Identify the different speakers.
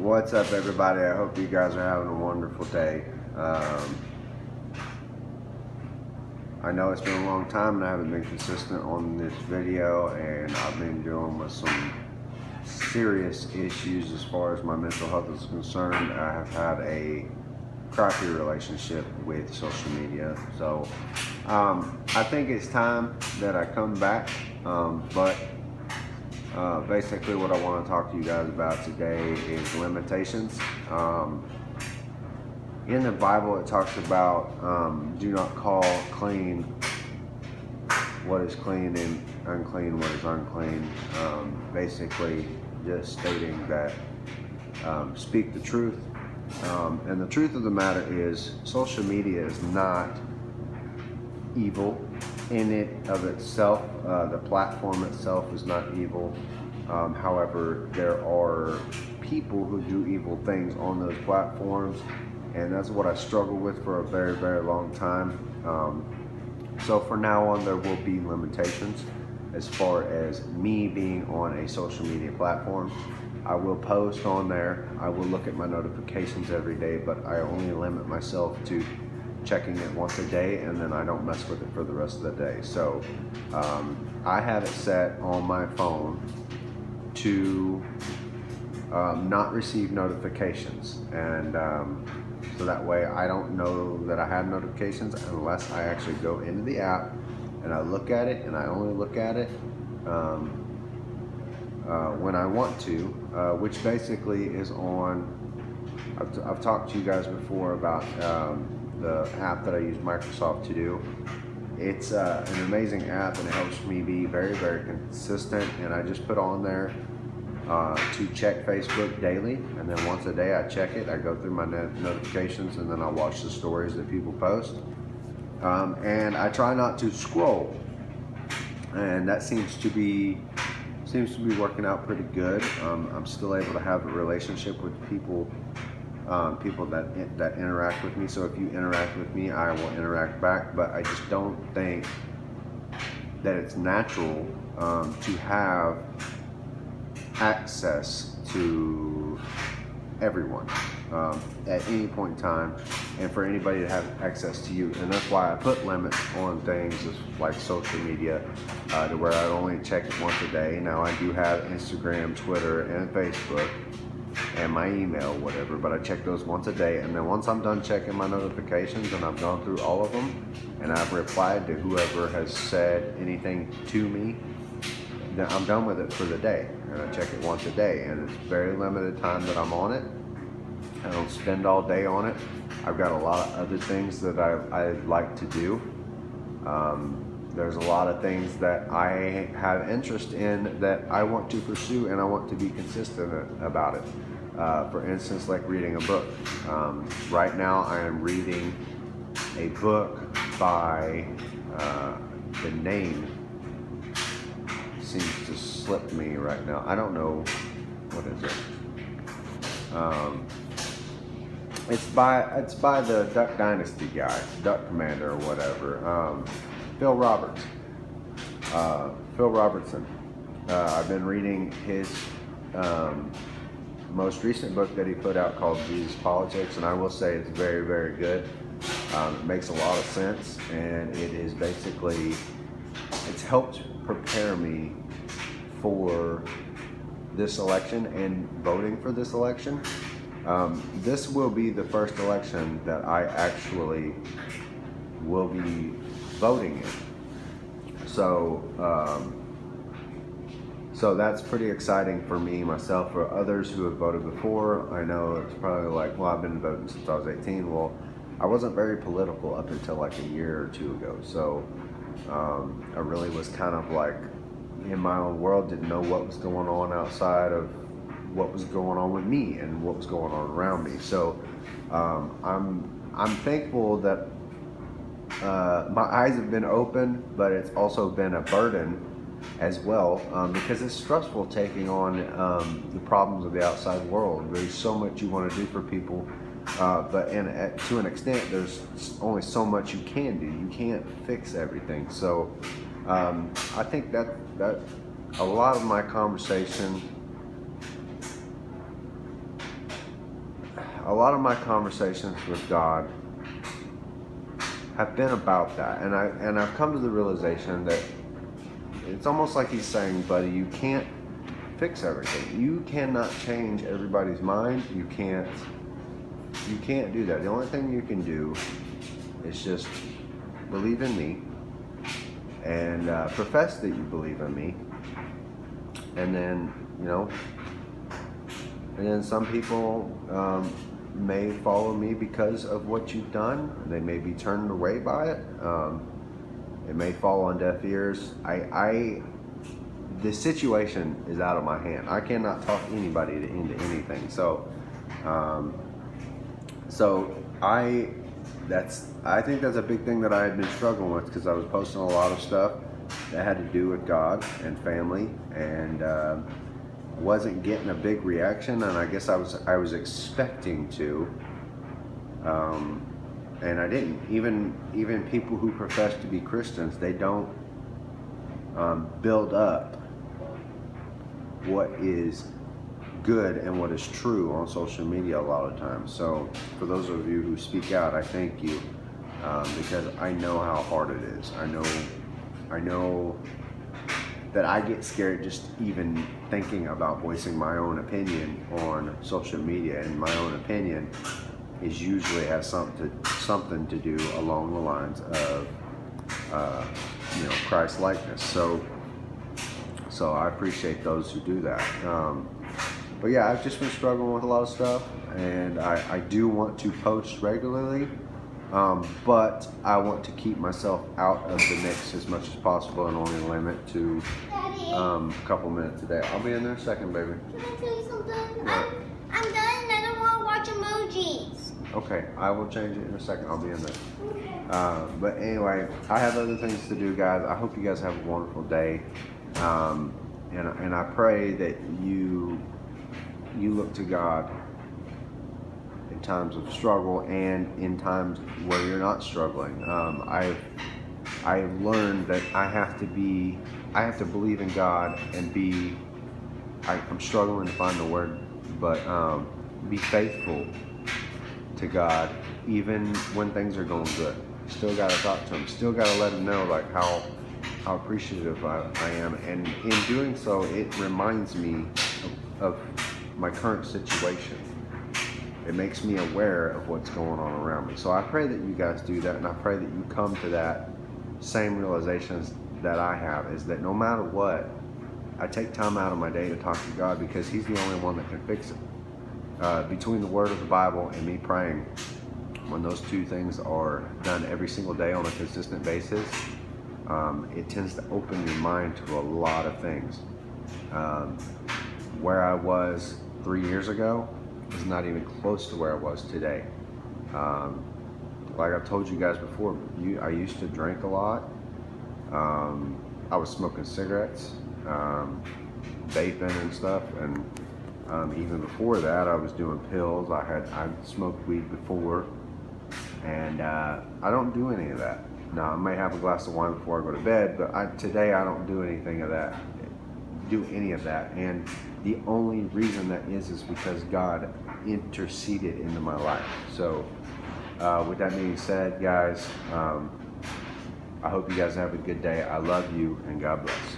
Speaker 1: What's up, everybody? I hope you guys are having a wonderful day. I know it's been a long time and I haven't been consistent on this video, and I've been dealing with some serious issues as far as my mental health is concerned. I have had a crappy relationship with social media, so I think it's time that I come back, but basically what I want to talk to you guys about today is limitations. In the Bible it talks about do not call clean what is clean and unclean what is unclean. Basically just stating that speak the truth. And the truth of the matter is social media is not evil in it of itself. The platform itself is not evil. However, there are people who do evil things on those platforms, and that's what I struggled with for a very, very long time. So from now on, there will be limitations as far as me being on a social media platform. I will post on there. I will look at my notifications every day, but I only limit myself to checking it once a day, and then I don't mess with it for the rest of the day. So I have it set on my phone to not receive notifications, and so that way I don't know that I have notifications unless I actually go into the app and I look at it, and I only look at it when I want to, which basically is on, I've talked to you guys before about the app that I use Microsoft to do. It's an amazing app, and it helps me be very, very consistent, and I just put on there to check Facebook daily, and then once a day I check it. I go through my notifications, and then I watch the stories that people post, and I try not to scroll, and that seems to be working out pretty good. I'm still able to have a relationship with people that interact with me. So if you interact with me, I will interact back, but I just don't think that it's natural to have access to everyone at any point in time, and for anybody to have access to you. And that's why I put limits on things like social media, to where I only check it once a day. Now I do have Instagram, Twitter, and Facebook, and my email, whatever, but I check those once a day, and then once I'm done checking my notifications and I've gone through all of them and I've replied to whoever has said anything to me, then I'm done with it for the day, and I check it once a day, and it's very limited time that I'm on it. I don't spend all day on it. I've got a lot of other things that I like to do. There's a lot of things that I have interest in that I want to pursue, and I want to be consistent about it. For instance, like reading a book. Right now I am reading a book by, the name seems to slip me right now. I don't know, what is it? It's by the Duck Dynasty guy, Duck Commander or whatever. Phil Robertson. I've been reading his most recent book that he put out called Jesus Politics, and I will say it's very, very good. It makes a lot of sense, and it is basically, it's helped prepare me for this election and voting for this election. This will be the first election that I actually will be voting in. So that's pretty exciting for me, myself. For others who have voted before, I know it's probably like, well, I've been voting since I was 18. Well, I wasn't very political up until like a year or two ago. So I really was kind of like in my own world, didn't know what was going on outside of what was going on with me and what was going on around me. So I'm thankful that my eyes have been open, but it's also been a burden as well, because it's stressful taking on the problems of the outside world. There's so much you want to do for people, but to an extent, there's only so much you can do. You can't fix everything. So I think that a lot of my conversation a lot of my conversations with God have been about that, and I've come to the realization that it's almost like he's saying, buddy, you can't fix everything. You cannot change everybody's mind. You can't do that. The only thing you can do is just believe in me and profess that you believe in me, and then some people may follow me because of what you've done. They may be turned away by it. It may fall on deaf ears. The situation is out of my hand. I cannot talk anybody into anything. So I think that's a big thing that I had been struggling with, because I was posting a lot of stuff that had to do with God and family, and wasn't getting a big reaction, and I guess I was expecting to, and I didn't. Even people who profess to be Christians, they don't build up what is good and what is true on social media a lot of times. So for those of you who speak out, I thank you, because I know how hard it is. I know that I get scared just even thinking about voicing my own opinion on social media, and my own opinion is usually has something to do along the lines of Christ likeness. So I appreciate those who do that. But yeah, I've just been struggling with a lot of stuff, and I do want to post regularly, but I want to keep myself out of the mix as much as possible, and only limit to a couple minutes a day. I'll be in there in a second, baby.
Speaker 2: Can I tell you something? I'm done, and I don't want to watch emojis.
Speaker 1: Okay, I will change it in a second. I'll be in there. But anyway, I have other things to do, guys. I hope you guys have a wonderful day, and I pray that you look to God in times of struggle and in times where you're not struggling. I've learned that I have to believe in God and I'm struggling to find the word, but be faithful to God even when things are going good. Still got to talk to Him. Still got to let Him know like how appreciative I am, and in doing so, it reminds me of my current situation. It makes me aware of what's going on around me. So I pray that you guys do that, and I pray that you come to that same realizations that I have, is that no matter what, I take time out of my day to talk to God, because He's the only one that can fix it. Between the word of the Bible and me praying, when those two things are done every single day on a consistent basis, it tends to open your mind to a lot of things. Where I was 3 years ago is not even close to where I was today. Like I've told you guys before, I used to drink a lot. I was smoking cigarettes, vaping and stuff, and even before that, I was doing pills. I smoked weed before, and I don't do any of that. Now, I may have a glass of wine before I go to bed, but today I don't do anything of that. Do any of that, and the only reason that is because God interceded into my life. So, with that being said, guys, I hope you guys have a good day. I love you, and God bless.